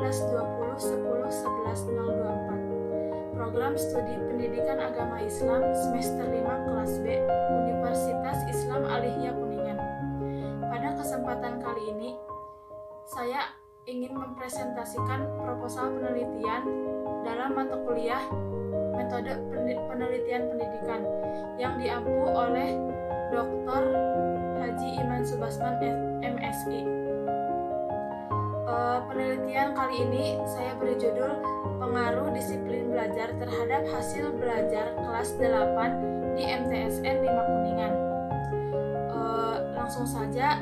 1820 10 11 024. Program Studi Pendidikan Agama Islam Semester 5 Kelas B Universitas Islam Aliyah Kuningan. Pada kesempatan kali ini, saya ingin mempresentasikan proposal penelitian dalam mata kuliah Metode Penelitian Pendidikan yang diampu oleh Dr. Haji Iman Subasman MSI. Penelitian kali ini saya beri judul Pengaruh Disiplin Belajar terhadap Hasil Belajar Kelas 8 di MTSN 5 Kuningan. Langsung saja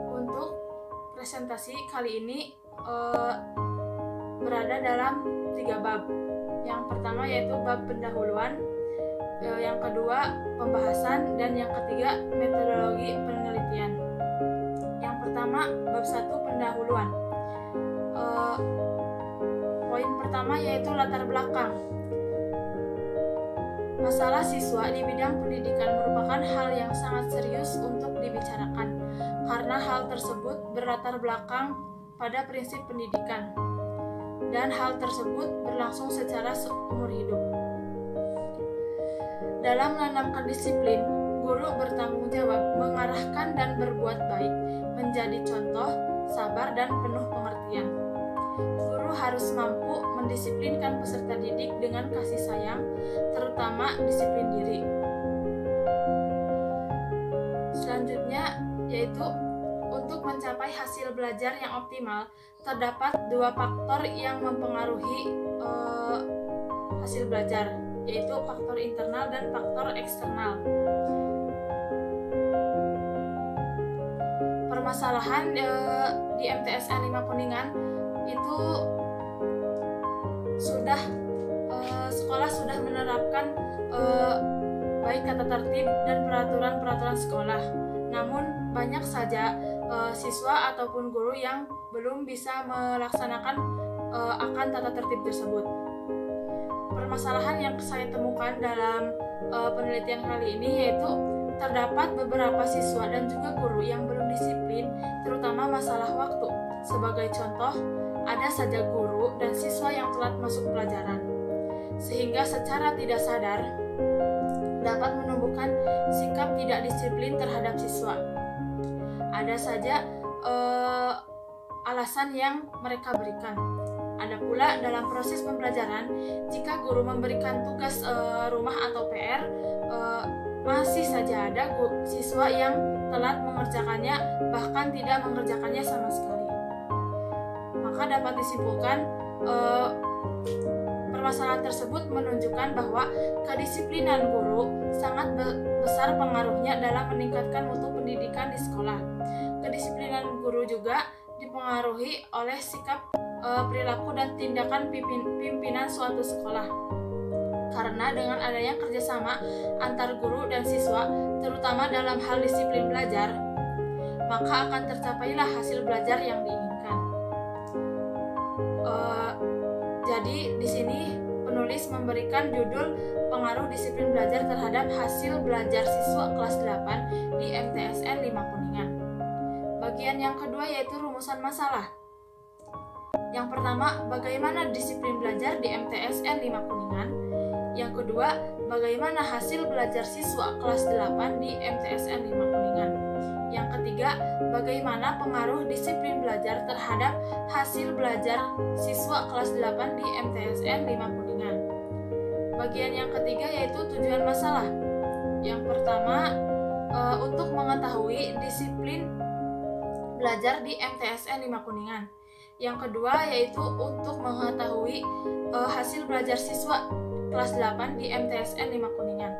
untuk presentasi kali ini berada dalam 3 bab. Yang pertama yaitu bab pendahuluan, yang kedua pembahasan, dan yang ketiga metodologi penelitian. Yang pertama bab 1 pendahuluan. Poin pertama yaitu latar belakang. Masalah siswa di bidang pendidikan merupakan hal yang sangat serius untuk dibicarakan karena hal tersebut berlatar belakang pada prinsip pendidikan dan hal tersebut berlangsung secara seumur hidup. Dalam menanamkan disiplin, guru bertanggung jawab mengarahkan dan berbuat baik, menjadi contoh, sabar, dan penuh pengertian. Guru harus mampu mendisiplinkan peserta didik dengan kasih sayang, terutama disiplin diri. Selanjutnya yaitu untuk mencapai hasil belajar yang optimal, terdapat 2 faktor yang mempengaruhi hasil belajar, yaitu faktor internal dan faktor eksternal. Permasalahan di MTSN 5 Kuningan itu sekolah sudah menerapkan baik tata tertib dan peraturan-peraturan sekolah. Namun banyak saja siswa ataupun guru yang belum bisa melaksanakan akan tata tertib tersebut. Permasalahan yang saya temukan dalam penelitian kali ini yaitu terdapat beberapa siswa dan juga guru yang belum disiplin, terutama masalah waktu. Sebagai contoh, ada saja guru dan siswa yang telat masuk pelajaran, sehingga secara tidak sadar dapat menumbuhkan sikap tidak disiplin terhadap siswa. Ada saja alasan yang mereka berikan. Ada pula dalam proses pembelajaran, jika guru memberikan tugas rumah atau PR, masih saja ada siswa yang telat mengerjakannya, bahkan tidak mengerjakannya sama sekali. Maka dapat disimpulkan permasalahan tersebut menunjukkan bahwa kedisiplinan guru sangat besar pengaruhnya dalam meningkatkan mutu pendidikan di sekolah. Kedisiplinan guru juga dipengaruhi oleh sikap, perilaku, dan tindakan pimpinan suatu sekolah. Karena dengan adanya kerjasama antar guru dan siswa, terutama dalam hal disiplin belajar, maka akan tercapailah hasil belajar yang diinginkan. Jadi di sini penulis memberikan judul Pengaruh Disiplin Belajar terhadap Hasil Belajar Siswa Kelas 8 di MTSN 5 Kuningan. Bagian yang kedua yaitu rumusan masalah. Yang pertama, bagaimana disiplin belajar di MTSN 5 Kuningan. Yang kedua, bagaimana hasil belajar siswa kelas 8 di MTSN 5 Kuningan. Yang ketiga, bagaimana pengaruh disiplin belajar terhadap hasil belajar siswa kelas 8 di MTSN 5 Kuningan. Bagian yang ketiga yaitu tujuan masalah. Yang pertama, untuk mengetahui disiplin belajar di MTSN 5 Kuningan. Yang kedua yaitu untuk mengetahui hasil belajar siswa kelas 8 di MTSN 5 Kuningan.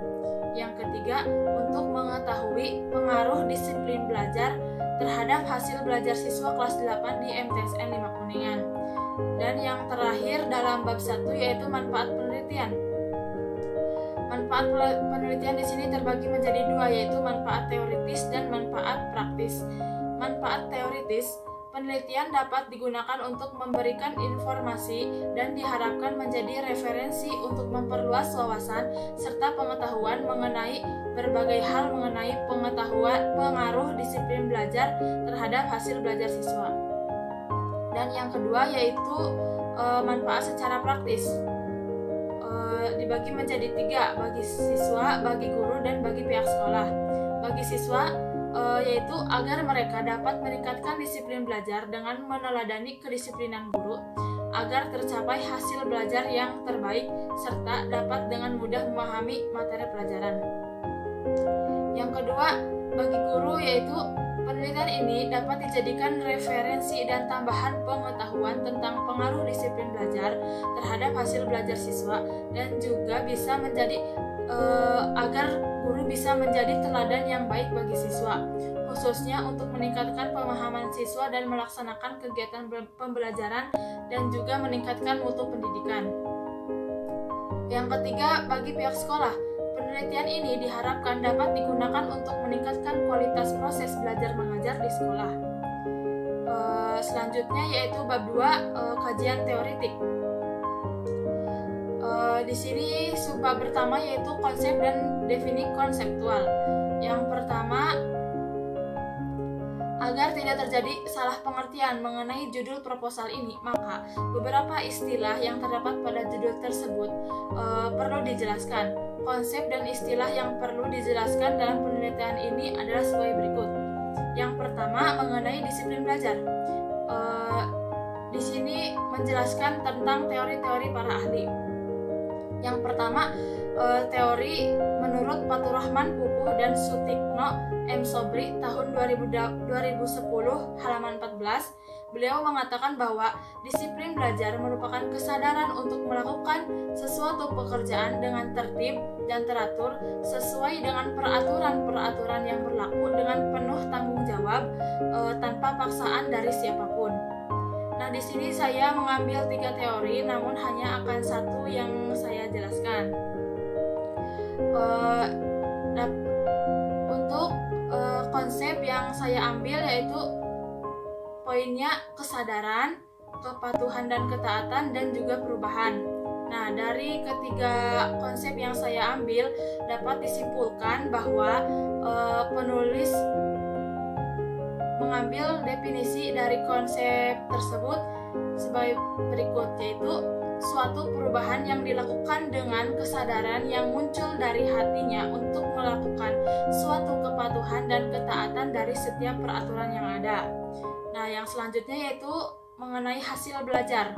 Yang ketiga, untuk mengetahui pengaruh disiplin belajar terhadap hasil belajar siswa kelas 8 di MTSN 5 Kuningan. Dan yang terakhir dalam bab 1 yaitu manfaat penelitian. Manfaat penelitian di sini terbagi menjadi 2, yaitu manfaat teoritis dan manfaat praktis. Manfaat teoritis, penelitian dapat digunakan untuk memberikan informasi dan diharapkan menjadi referensi untuk memperluas wawasan serta pengetahuan mengenai berbagai hal mengenai pengaruh disiplin belajar terhadap hasil belajar siswa. Dan yang kedua yaitu manfaat secara praktis. Dibagi menjadi 3, bagi siswa, bagi guru, dan bagi pihak sekolah. Bagi siswa yaitu agar mereka dapat meningkatkan disiplin belajar dengan meneladani kedisiplinan guru, agar tercapai hasil belajar yang terbaik serta dapat dengan mudah memahami materi pelajaran. Yang kedua, bagi guru yaitu penelitian ini dapat dijadikan referensi dan tambahan pengetahuan tentang pengaruh disiplin belajar terhadap hasil belajar siswa, dan juga bisa menjadi agar guru bisa menjadi teladan yang baik bagi siswa, khususnya untuk meningkatkan pemahaman siswa dan melaksanakan kegiatan pembelajaran dan juga meningkatkan mutu pendidikan. Yang ketiga, bagi pihak sekolah, penelitian ini diharapkan dapat digunakan untuk meningkatkan kualitas proses belajar mengajar di sekolah. Selanjutnya yaitu bab 2, kajian teoretik. Di sini subbab pertama yaitu konsep dan definisi konseptual. Yang pertama, agar tidak terjadi salah pengertian mengenai judul proposal ini, maka beberapa istilah yang terdapat pada judul tersebut perlu dijelaskan. Konsep dan istilah yang perlu dijelaskan dalam penelitian ini adalah sebagai berikut. Yang pertama, mengenai disiplin belajar. Di sini menjelaskan tentang teori-teori para ahli. Yang pertama, teori menurut Fathurrahman Pupuh dan Sutikno M. Sobri tahun 2010 halaman 14. Beliau mengatakan bahwa disiplin belajar merupakan kesadaran untuk melakukan sesuatu pekerjaan dengan tertib dan teratur sesuai dengan peraturan-peraturan yang berlaku dengan penuh tanggung jawab tanpa paksaan dari siapapun. Nah, di sini saya mengambil 3 teori, namun hanya akan satu yang saya jelaskan. Untuk konsep yang saya ambil yaitu poinnya kesadaran, kepatuhan dan ketaatan, dan juga perubahan. Nah, dari ketiga konsep yang saya ambil dapat disimpulkan bahwa penulis mengambil definisi dari konsep tersebut sebagai berikut, yaitu suatu perubahan yang dilakukan dengan kesadaran yang muncul dari hatinya untuk melakukan suatu kepatuhan dan ketaatan dari setiap peraturan yang ada. Nah, yang selanjutnya yaitu mengenai hasil belajar.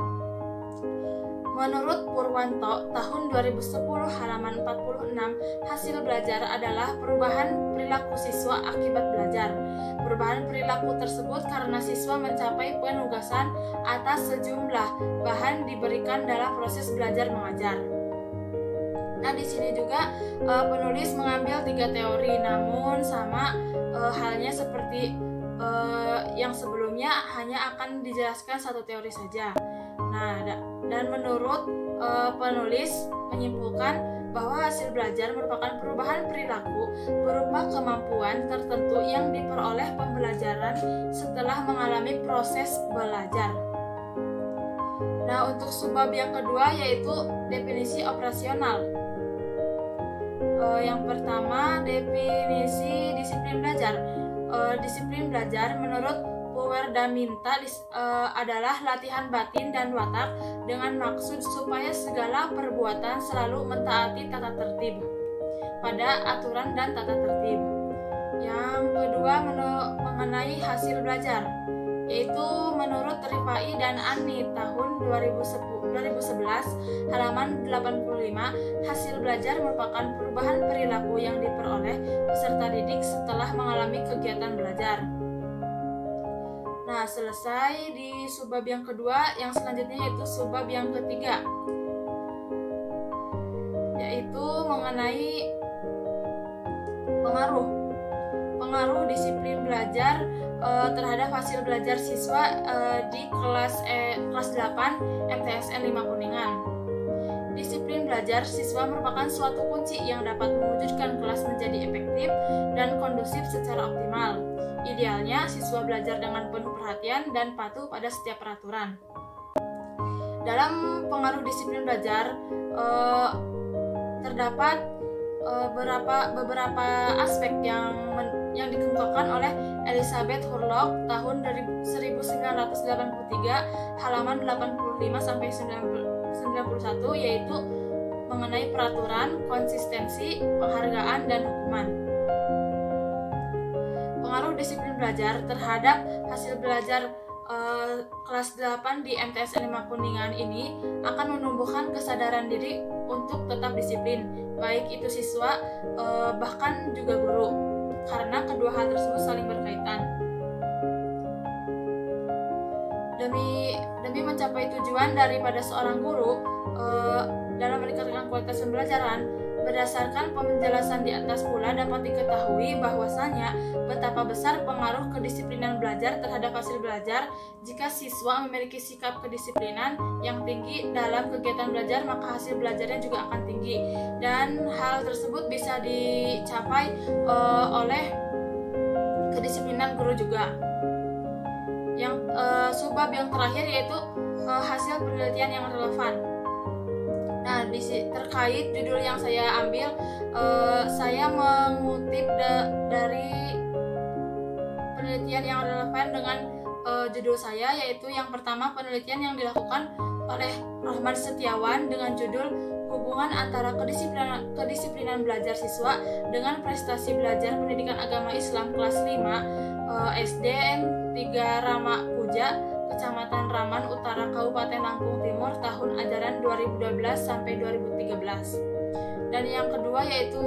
Menurut Purwanto tahun 2010 halaman 46, hasil belajar adalah perubahan perilaku siswa akibat belajar. Perubahan perilaku tersebut karena siswa mencapai penugasan atas sejumlah bahan diberikan dalam proses belajar mengajar. Nah, di sini juga penulis mengambil 3 teori, namun sama halnya seperti yang sebelumnya, hanya akan dijelaskan 1 teori saja. Nah, dan menurut penulis menyimpulkan bahwa hasil belajar merupakan perubahan perilaku berupa kemampuan tertentu yang diperoleh pembelajaran setelah mengalami proses belajar. Nah, untuk subbab yang kedua yaitu definisi operasional. Yang pertama, definisi disiplin belajar. Disiplin belajar menurut Puwerdaminta adalah latihan batin dan watak dengan maksud supaya segala perbuatan selalu mentaati tata tertib pada aturan dan tata tertib. Yang kedua, mengenai hasil belajar, yaitu menurut Rifai dan Ani tahun 2011 halaman 85, hasil belajar merupakan perubahan perilaku yang diperoleh peserta didik setelah mengalami kegiatan belajar. Nah, selesai di subbab yang kedua. Yang selanjutnya yaitu subbab yang ketiga, yaitu mengenai pengaruh disiplin belajar terhadap hasil belajar siswa di kelas 8 MTSN 5 Kuningan. Disiplin belajar siswa merupakan suatu kunci yang dapat mewujudkan kelas menjadi efektif dan kondusif secara optimal. Idealnya, siswa belajar dengan penuh perhatian dan patuh pada setiap peraturan. Dalam pengaruh disiplin belajar, terdapat beberapa aspek yang dikemukakan oleh Elizabeth Hurlock tahun 1983 halaman 85 sampai 91, yaitu mengenai peraturan, konsistensi, penghargaan, dan hukuman. Pengaruh disiplin belajar terhadap hasil belajar kelas 8 di MTSN 5 Kuningan ini akan menumbuhkan kesadaran diri untuk tetap disiplin, baik itu siswa bahkan juga guru, karena kedua hal tersebut saling berkaitan. Demi mencapai tujuan daripada seorang guru dalam meningkatkan kualitas pembelajaran, berdasarkan penjelasan di atas pula dapat diketahui bahwasanya betapa besar pengaruh kedisiplinan belajar terhadap hasil belajar. Jika siswa memiliki sikap kedisiplinan yang tinggi dalam kegiatan belajar, maka hasil belajarnya juga akan tinggi, dan hal tersebut bisa dicapai oleh kedisiplinan guru juga. Yang sebab yang terakhir yaitu hasil penelitian yang relevan. Nah, terkait judul yang saya ambil, saya mengutip dari penelitian yang relevan dengan judul saya, yaitu yang pertama penelitian yang dilakukan oleh Rahman Setiawan dengan judul Hubungan antara kedisiplinan belajar siswa dengan prestasi belajar pendidikan agama Islam kelas 5 SDN 3 Rama Puja, Kecamatan Raman Utara, Kabupaten Lampung Timur, tahun ajaran 2012 sampai 2013. Dan yang kedua yaitu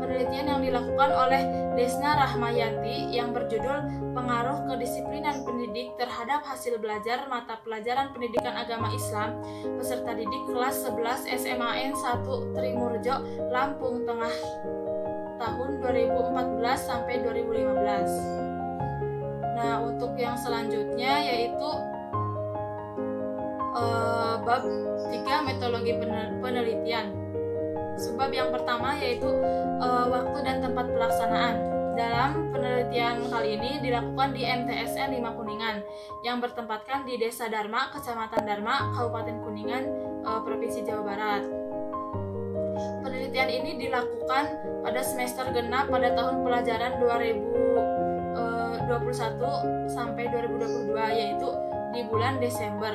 penelitian yang dilakukan oleh Desna Rahmayanti yang berjudul Pengaruh Kedisiplinan Pendidik terhadap Hasil Belajar Mata Pelajaran Pendidikan Agama Islam peserta didik kelas 11 SMAN 1 Trimurjo, Lampung Tengah, tahun 2014 sampai 2015. Nah, untuk yang selanjutnya yaitu bab 3 metodologi penelitian. Sebab yang pertama yaitu waktu dan tempat pelaksanaan. Dalam penelitian kali ini dilakukan di MTSN 5 Kuningan yang bertempatkan di Desa Dharma, Kecamatan Dharma, Kabupaten Kuningan, Provinsi Jawa Barat. Penelitian ini dilakukan pada semester genap pada tahun pelajaran 2021 sampai 2022, yaitu di bulan Desember.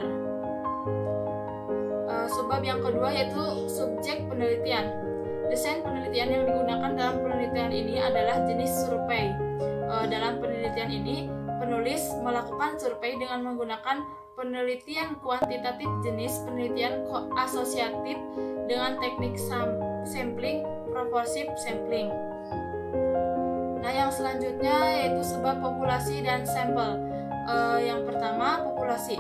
Sebab yang kedua yaitu subjek penelitian. Desain penelitian yang digunakan dalam penelitian ini adalah jenis survei. Dalam penelitian ini, penulis melakukan survei dengan menggunakan penelitian kuantitatif, jenis penelitian asosiatif dengan teknik sampling, proporsi sampling. Nah, yang selanjutnya yaitu sebab populasi dan sampel. Yang pertama, populasi.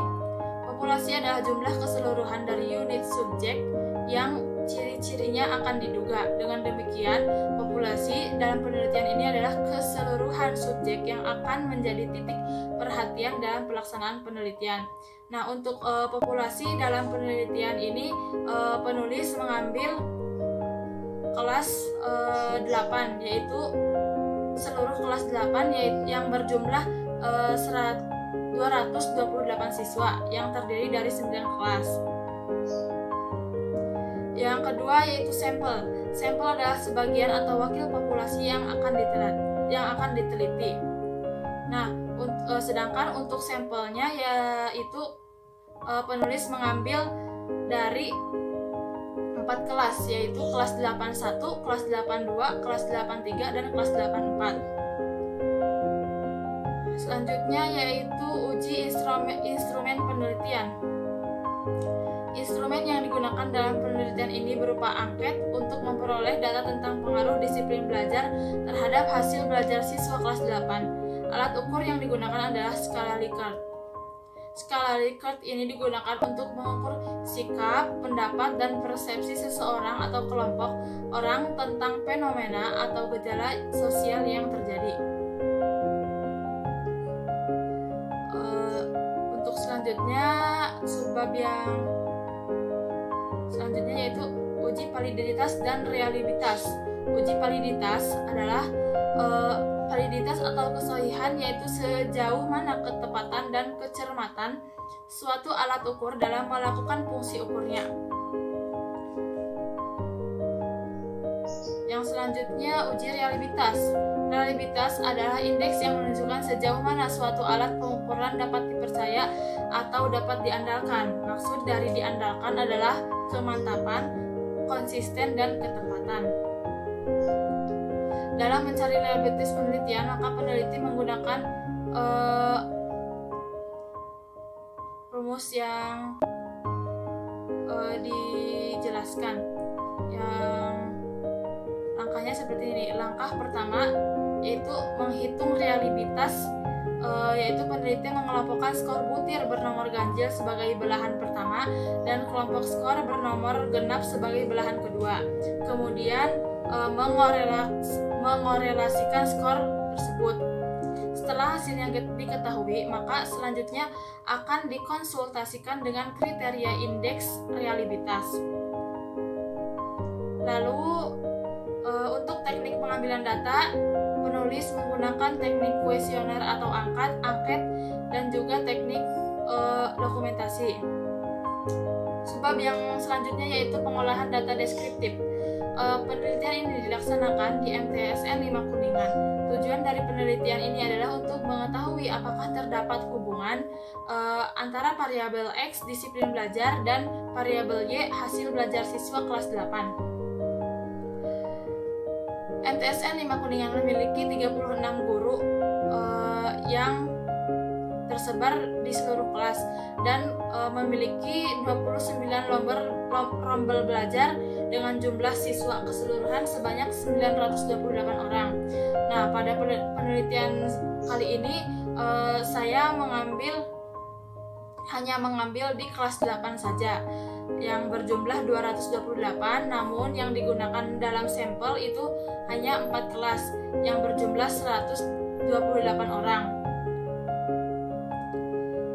Populasi adalah jumlah keseluruhan dari unit subjek yang ciri-cirinya akan diduga. Dengan demikian, populasi dalam penelitian ini adalah keseluruhan subjek yang akan menjadi titik perhatian dalam pelaksanaan penelitian. Nah, untuk populasi dalam penelitian ini, penulis mengambil kelas 8, yaitu seluruh kelas 8 yang berjumlah 228 siswa yang terdiri dari 9 kelas. Yang kedua yaitu sampel. Sampel adalah sebagian atau wakil populasi yang akan diteliti. Nah, sedangkan untuk sampelnya yaitu penulis mengambil dari 4 kelas, yaitu kelas 81, kelas 82, kelas 83, dan kelas 84. Selanjutnya yaitu uji instrumen penelitian. Instrumen yang digunakan dalam penelitian ini berupa angket untuk memperoleh data tentang pengaruh disiplin belajar terhadap hasil belajar siswa kelas 8. Alat ukur yang digunakan adalah skala Likert. Skala Likert ini digunakan untuk mengukur sikap, pendapat, dan persepsi seseorang atau kelompok orang tentang fenomena atau gejala sosial yang terjadi. Untuk selanjutnya, subbab yang selanjutnya yaitu uji validitas dan reliabilitas. Uji validitas adalah validitas atau kesahihan, yaitu sejauh mana ketepatan dan kecermatan suatu alat ukur dalam melakukan fungsi ukurnya. Yang Yang selanjutnya, uji realitas. Realitas adalah indeks yang menunjukkan sejauh mana suatu alat pengukuran dapat dipercaya atau dapat diandalkan. Maksud dari diandalkan adalah kemantapan, konsisten, dan ketepatan. Dalam mencari realitas penelitian, maka peneliti menggunakan rumus yang dijelaskan. Yang langkahnya seperti ini. Langkah pertama yaitu menghitung realitas, yaitu peneliti mengelompokkan skor butir bernomor ganjil sebagai belahan pertama dan kelompok skor bernomor genap sebagai belahan kedua. Kemudian mengorelasikan skor tersebut. Setelah hasilnya diketahui, maka selanjutnya akan dikonsultasikan dengan kriteria indeks realitas. Lalu untuk teknik pengambilan data, penulis menggunakan teknik kuesioner atau angket, dan juga teknik dokumentasi. Sebab yang selanjutnya yaitu pengolahan data deskriptif. Penelitian ini dilaksanakan di MTSN 5 Kuningan. Tujuan dari penelitian ini adalah untuk mengetahui apakah terdapat hubungan antara variabel X disiplin belajar dan variabel Y hasil belajar siswa kelas 8. MTSN 5 Kuningan memiliki 36 guru yang tersebar di seluruh kelas dan memiliki 29 rombel belajar dengan jumlah siswa keseluruhan sebanyak 928 orang. Nah, pada penelitian kali ini saya hanya mengambil di kelas 8 saja yang berjumlah 228, namun yang digunakan dalam sampel itu hanya 4 kelas yang berjumlah 128 orang.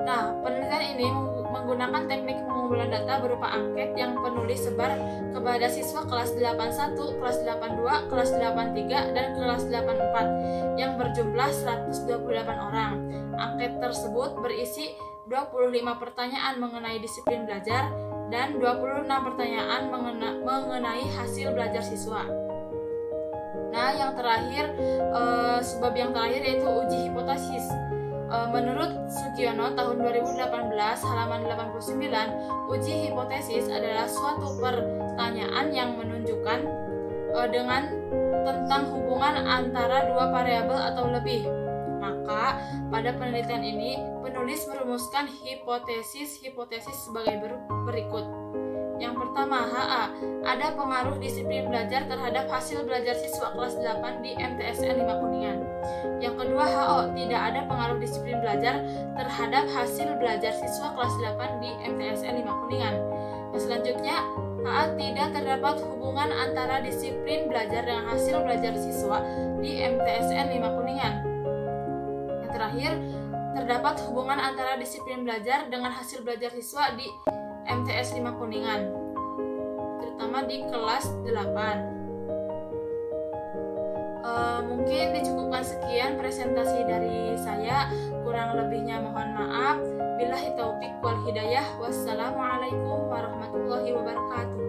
Nah, penelitian ini menggunakan teknik pengumpulan data berupa angket yang penulis sebar kepada siswa kelas 81, kelas 82, kelas 83, dan kelas 84 yang berjumlah 128 orang. Angket tersebut berisi 25 pertanyaan mengenai disiplin belajar dan 26 pertanyaan mengenai hasil belajar siswa. Nah, yang terakhir, sebab yang terakhir yaitu uji hipotesis. Menurut Sugiono tahun 2018 halaman 89, uji hipotesis adalah suatu pertanyaan yang menunjukkan tentang hubungan antara dua variabel atau lebih. Maka pada penelitian ini penulis merumuskan hipotesis sebagai berikut. Yang pertama, HA, ada pengaruh disiplin belajar terhadap hasil belajar siswa kelas 8 di MTSN 5 Kuningan. Yang kedua, HO, tidak ada pengaruh disiplin belajar terhadap hasil belajar siswa kelas 8 di MTSN 5 Kuningan. Yang selanjutnya, HA, tidak terdapat hubungan antara disiplin belajar dengan hasil belajar siswa di MTSN 5 Kuningan. Yang terakhir, terdapat hubungan antara disiplin belajar dengan hasil belajar siswa di MTS 5 Kuningan, terutama di kelas 8. Mungkin dicukupkan sekian presentasi dari saya, kurang lebihnya mohon maaf. Billahi taufik wal hidayah. Wassalamualaikum warahmatullahi wabarakatuh.